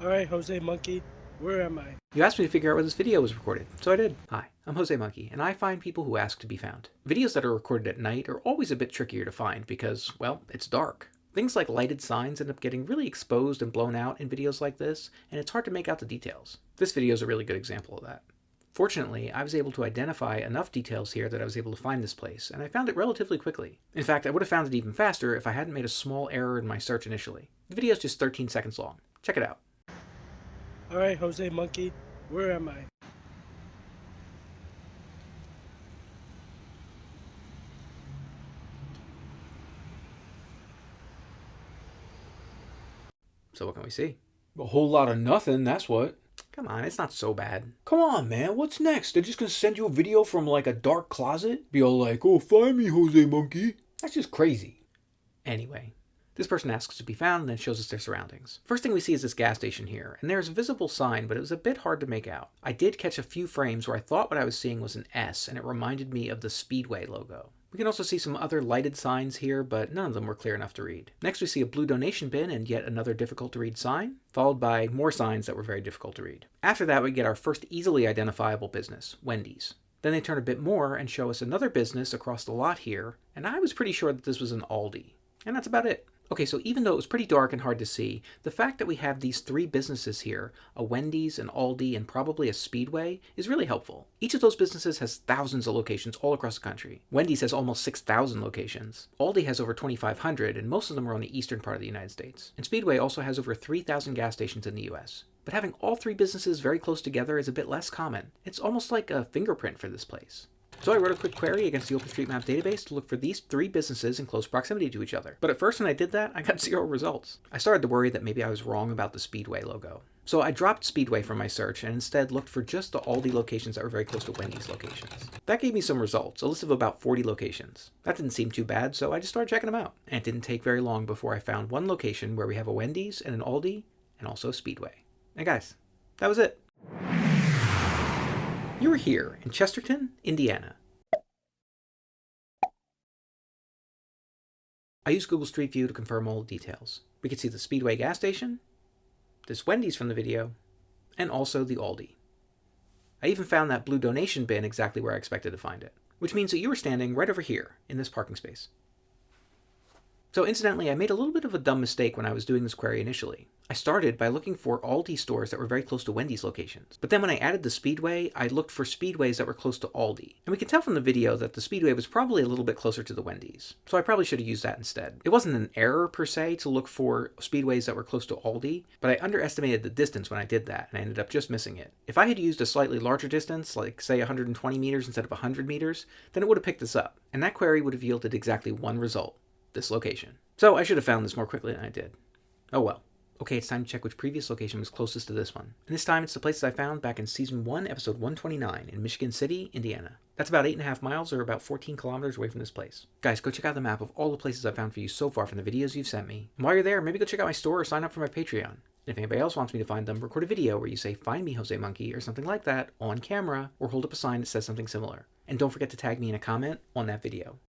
Alright, Jose Monkey, where am I? You asked me to figure out where this video was recorded, so I did. Hi, I'm Jose Monkey, and I find people who ask to be found. Videos that are recorded at night are always a bit trickier to find because, well, it's dark. Things like lighted signs end up getting really exposed and blown out in videos like this, and it's hard to make out the details. This video is a really good example of that. Fortunately, I was able to identify enough details here that I was able to find this place, and I found it relatively quickly. In fact, I would have found it even faster if I hadn't made a small error in my search initially. The video is just 13 seconds long. Check it out. Alright, Jose Monkey, where am I? So what can we see? A whole lot of nothing, that's what. Come on, it's not so bad. Come on, man, what's next? They're just gonna send you a video from like a dark closet? Be all like, oh, find me, Jose Monkey. That's just crazy. Anyway, this person asks to be found and then shows us their surroundings. First thing we see is this gas station here, and there's a visible sign, but it was a bit hard to make out. I did catch a few frames where I thought what I was seeing was an S, and it reminded me of the Speedway logo. We can also see some other lighted signs here, but none of them were clear enough to read. Next we see a blue donation bin and yet another difficult to read sign, followed by more signs that were very difficult to read. After that we get our first easily identifiable business, Wendy's. Then they turn a bit more and show us another business across the lot here, and I was pretty sure that this was an Aldi. And that's about it. Okay, so even though it was pretty dark and hard to see, the fact that we have these three businesses here, a Wendy's, an Aldi, and probably a Speedway, is really helpful. Each of those businesses has thousands of locations all across the country. Wendy's has almost 6,000 locations. Aldi has over 2,500, and most of them are on the eastern part of the United States. And Speedway also has over 3,000 gas stations in the US. But having all three businesses very close together is a bit less common. It's almost like a fingerprint for this place. So I wrote a quick query against the OpenStreetMap database to look for these three businesses in close proximity to each other. But at first when I did that, I got 0 results. I started to worry that maybe I was wrong about the Speedway logo. So I dropped Speedway from my search and instead looked for just the Aldi locations that were very close to Wendy's locations. That gave me some results, a list of about 40 locations. That didn't seem too bad, so I just started checking them out. And it didn't take very long before I found one location where we have a Wendy's and an Aldi and also a Speedway. And guys, that was it. You were here in Chesterton, Indiana. I used Google Street View to confirm all the details. We could see the Speedway gas station, this Wendy's from the video, and also the Aldi. I even found that blue donation bin exactly where I expected to find it, which means that you were standing right over here in this parking space. So incidentally, I made a little bit of a dumb mistake when I was doing this query initially. I started by looking for Aldi stores that were very close to Wendy's locations. But then when I added the Speedway, I looked for Speedways that were close to Aldi. And we can tell from the video that the Speedway was probably a little bit closer to the Wendy's. So I probably should have used that instead. It wasn't an error per se to look for Speedways that were close to Aldi, but I underestimated the distance when I did that, and I ended up just missing it. If I had used a slightly larger distance, like say 120 meters instead of 100 meters, then it would have picked this up. And that query would have yielded exactly one result, this location. So I should have found this more quickly than I did. Oh well. Okay, it's time to check which previous location was closest to this one. And this time it's the places I found back in Season 1, Episode 129 in Michigan City, Indiana. That's about 8.5 miles or about 14 kilometers away from this place. Guys, go check out the map of all the places I've found for you so far from the videos you've sent me. And while you're there, maybe go check out my store or sign up for my Patreon. And if anybody else wants me to find them, record a video where you say, "Find me, Jose Monkey," or something like that on camera, or hold up a sign that says something similar. And don't forget to tag me in a comment on that video.